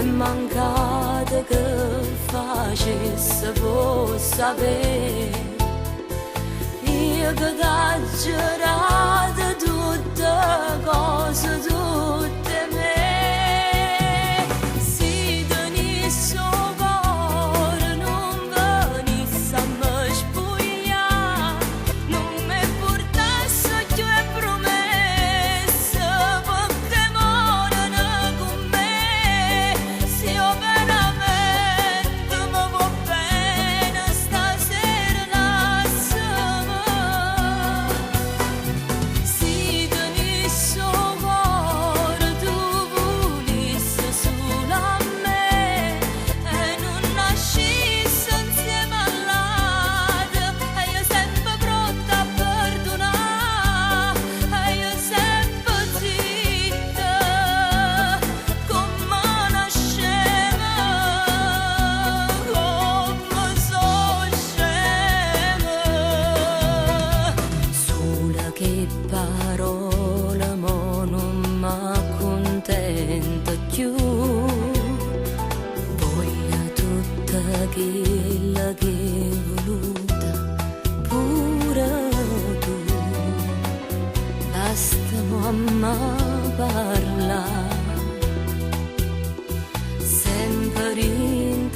m'è mancata che facesse può sapere. Io che t'ho giurato tutte cose, tutte me. Se tenissi un cuore non venisse a me spogliare, non mi portasse più promesse, perché morano con me. Se io veramente mi va bene stasera lassami. Se tenissi un cuore tu volissi solo a me e non nascissi insieme all'altro, e io sempre pronta a perdonare, e io sempre zitta come una scema, come so scema. Sola che parole mo non m'accontenta più, voglia tutta quella che hai voluta pure tu. Bastamo a me parlare sempre in